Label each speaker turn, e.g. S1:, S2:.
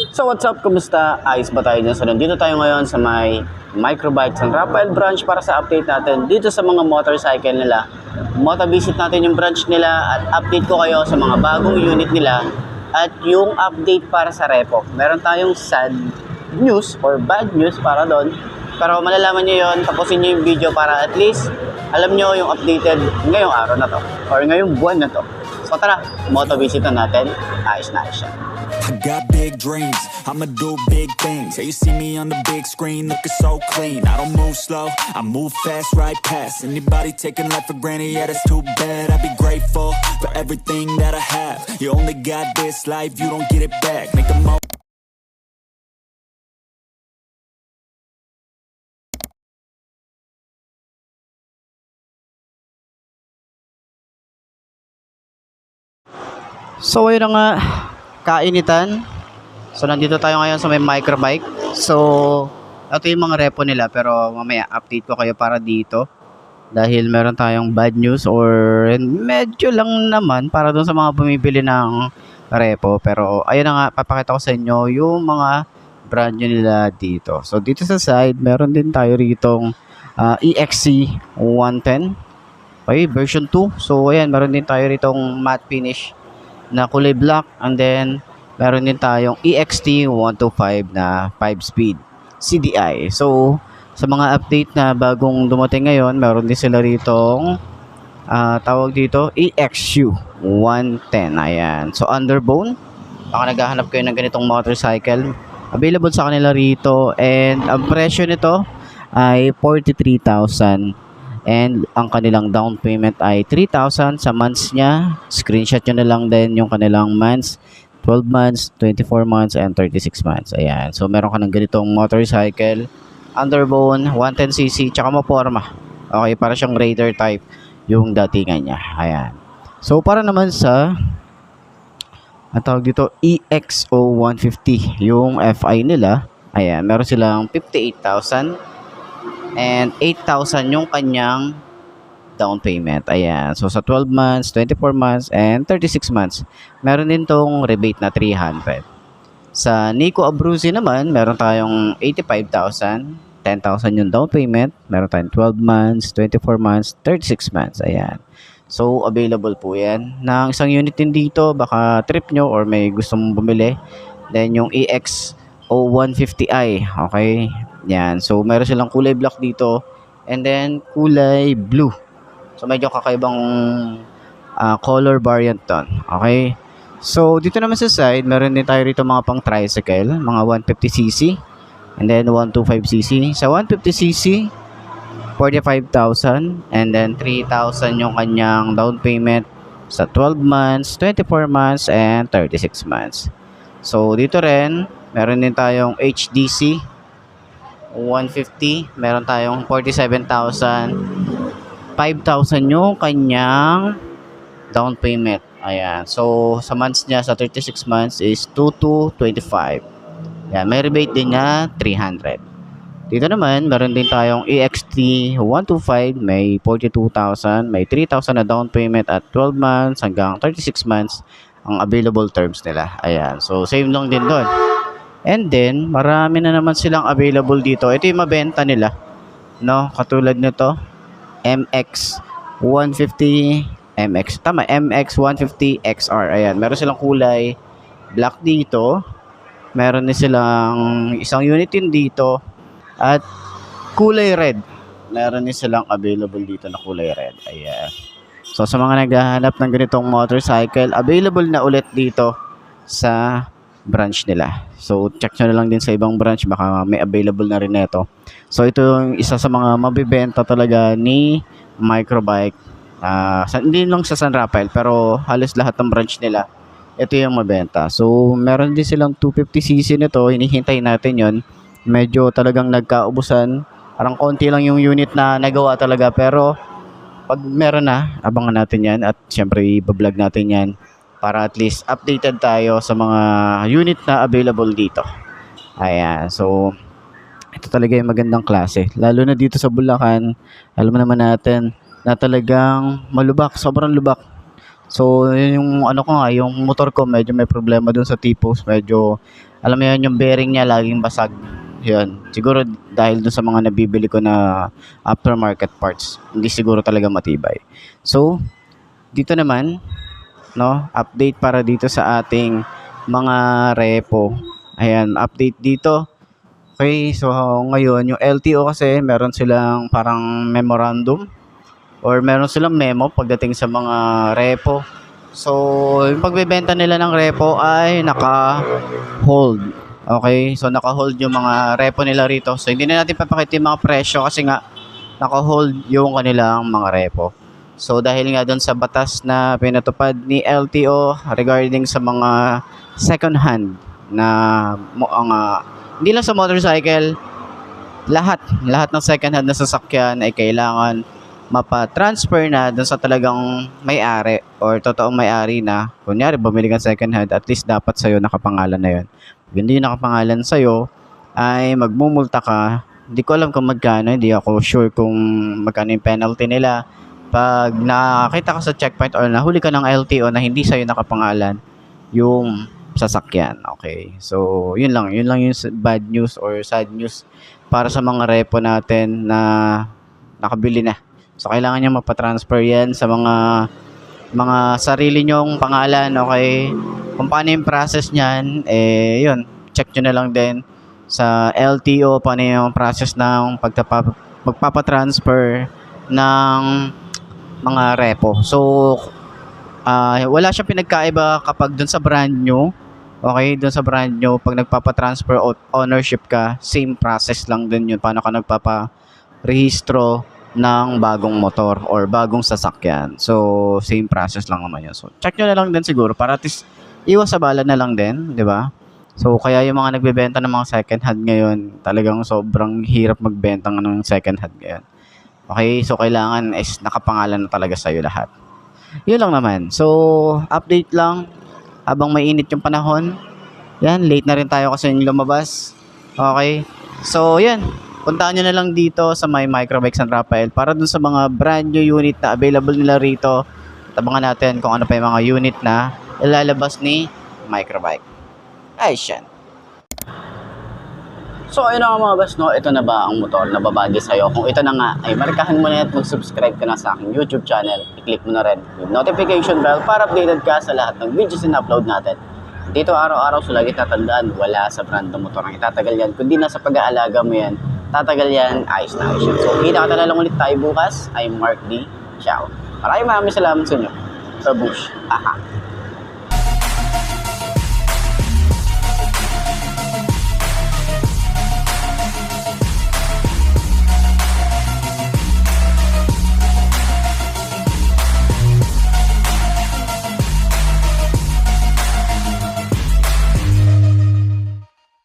S1: So what's up? Kumusta? Ayos ba tayo dyan? So nandito tayo ngayon sa may Microbike San Rafael branch para sa update natin dito sa mga motorcycle nila. Visit natin yung branch nila at update ko kayo sa mga bagong unit nila at yung update para sa repo. Meron tayong sad news or bad news para doon. Pero malalaman nyo yun, tapusin nyo yung video para at least alam nyo yung updated ngayong araw na to or ngayong buwan na to. So tara, visit na natin. Ayos na ayos siya.
S2: I got big dreams, I'ma do big things. Yeah, you see me on the big screen, looking so clean. I don't move slow, I move fast, right past anybody taking life for granted, yeah, that's too bad. I'd be grateful for everything that I have. You only got this life, you don't get it back. Make the most.
S1: So ayun na nga, kainitan. So nandito tayo ngayon sa may Microbike. So ito yung mga repo nila, pero mamaya update ko kayo para dito. Dahil meron tayong bad news or medyo lang naman para dun sa mga bumibili ng repo. Pero ayun na nga, papakita ko sa inyo yung mga brand new nila dito. So dito sa side, meron din tayo ritong EXC 110. Okay, version 2. So ayan, meron din tayo ritong matte finish na kulay black, and then meron din tayong EXT 125 na 5-speed CDI. So sa mga update na bagong dumating ngayon, meron din sila ritong tawag dito EXU 110. Ayan, so underbone, baka naghahanap kayo ng ganitong motorcycle, available sa kanila rito, and ang presyo nito ay 43,000. And ang kanilang down payment ay 3,000 sa months niya. Screenshot nyo na lang din yung kanilang months, 12 months, 24 months, and 36 months. Ayan. So, meron ka ng ganitong motorcycle, underbone, 110cc, tsaka maporma. Okay, para siyang Raider type yung datingan niya. Ayan. So, para naman sa ang tawag dito, EXO 150, yung FI nila. Ayan, meron silang 58,000. And 8,000 yung kanyang down payment. Ayan. So, sa 12 months, 24 months, and 36 months, meron din tong rebate na 300. Sa Nico Abruzzi naman, meron tayong 85,000. 10,000 yung down payment. Meron tayong 12 months, 24 months, 36 months. Ayan. So, available po yan. Nang isang unit din dito, baka trip nyo or may gusto mong bumili. Then, yung EXO 150i. Okay. Yan. So, meron silang kulay black dito. And then, kulay blue. So, medyo kakaibang color variant ton. Okay. So, dito naman sa side, meron din tayo rito mga pang tricycle. Mga 150cc. And then, 125cc. Sa 150cc, 45,000. And then, 3,000 yung kanyang down payment sa 12 months, 24 months, and 36 months. So, dito rin, meron din tayong HDC 150, meron tayong 47,000, 5,000 yung kanyang down payment. Ayan. So, sa months niya, sa 36 months is 2225. Ayan. May rebate din niya, 300. Dito naman, meron din tayong EXT 125, may 42,000, may 3,000 na down payment at 12 months hanggang 36 months ang available terms nila. Ayan. So, same lang din doon. And then, marami na naman silang available dito. Ito yung mabenta nila. No? Katulad nito. MX150. Tama, MX150 XR. Ayan. Meron silang kulay black dito. Meron din silang isang unit din dito. At kulay red. Meron din silang available dito na kulay red. Ayan. So, sa mga naghahanap ng ganitong motorcycle, available na ulit dito sa branch nila. So, check nyo na lang din sa ibang branch, baka may available na rin ito. So, ito yung isa sa mga mabibenta talaga ni Microbike. Hindi lang sa San Rafael, pero halos lahat ng branch nila, ito yung mabenta. So, meron din silang 250cc nito, hinihintay natin yon. Medyo talagang nagkaubusan. Parang konti lang yung unit na nagawa talaga, pero pag meron na, abangan natin yan at syempre i-vlog natin yan para at least updated tayo sa mga unit na available dito. Ayan. So, ito talaga yung magandang klase. Lalo na dito sa Bulacan, alam naman natin na talagang malubak, sobrang lubak. So, yun yung ano ko nga, yung motor ko medyo may problema dun sa T-post. Medyo, alam mo yun, yung bearing niya laging basag. Yun. Siguro dahil dun sa mga nabibili ko na aftermarket parts. Hindi siguro talaga matibay. So, dito naman, no, update para dito sa ating mga repo. Ayan, update dito. Okay, so ngayon, yung LTO kasi meron silang parang memorandum or meron silang memo pagdating sa mga repo. So, yung pagbebenta nila ng repo ay naka-hold. Okay? So, naka-hold yung mga repo nila rito. So, hindi na natin papakita yung mga presyo kasi nga naka-hold yung kanilang mga repo. So, dahil nga doon sa batas na pinatupad ni LTO regarding sa mga second hand na hindi lang sa motorcycle, lahat ng second hand na sasakyan ay kailangan mapa-transfer na dun sa talagang may-ari or totoong may-ari na. Kunyari, bumili kang second hand, at least dapat sa'yo nakapangalan na yun. Pag hindi nakapangalan sa'yo, ay magmumulta ka. Hindi ko alam kung magkano, hindi ako sure kung magkano yung penalty nila. Pag nakita ka sa checkpoint or nahuli ka ng LTO na hindi sa'yo nakapangalan yung sasakyan. Okay. So, yun lang yung bad news or sad news para sa mga repo natin na nakabili na. So, kailangan nyo mapatransfer yan sa mga sarili nyong pangalan, okay? Kung paano yung process niyan, yun, check nyo na lang din sa LTO, paano yung process ng magpapatransfer ng mga repo. So, wala siyang pinagkaiba kapag dun sa brand new, okay? Dun sa brand new, pag nagpapatransfer ownership ka, same process lang din yun. Paano ka nagpaparehistro ng bagong motor or bagong sasakyan. So, same process lang naman yun. So, check nyo na lang din siguro para at least iwas sa bala na lang din, di ba? So, kaya yung mga nagbebenta ng mga second hand ngayon, talagang sobrang hirap magbenta ng second hand ngayon. Okay? So, kailangan is nakapangalan na talaga sa'yo lahat. Yun lang naman. So, update lang habang mainit yung panahon. Yan, late na rin tayo kasi yung lumabas. Okay? So, yan. Puntaan nyo na lang dito sa may Microbike San Rafael para dun sa mga brand new unit na available nila rito. Tabangan natin kung ano pa yung mga unit na ilalabas ni Microbike. Ay, siyan. So, ayun na nga mga boss, no? Ito na ba ang motor na babagi sa'yo? Kung ito na nga, ay markahan mo na at mag-subscribe ka na sa aking YouTube channel. I-click mo na rin yung notification bell para updated ka sa lahat ng videos na upload natin. Dito araw-araw, so lagi tatandaan, wala sa brand ng motor ang itatagal yan. Kundi na sa pag-aalaga mo yan, tatagal yan, ayos na ayos yan. So, kita ka na lang ulit tayo bukas. I'm Mark D. Ciao. Maraming salamat sa inyo. Sa Bush. Aha.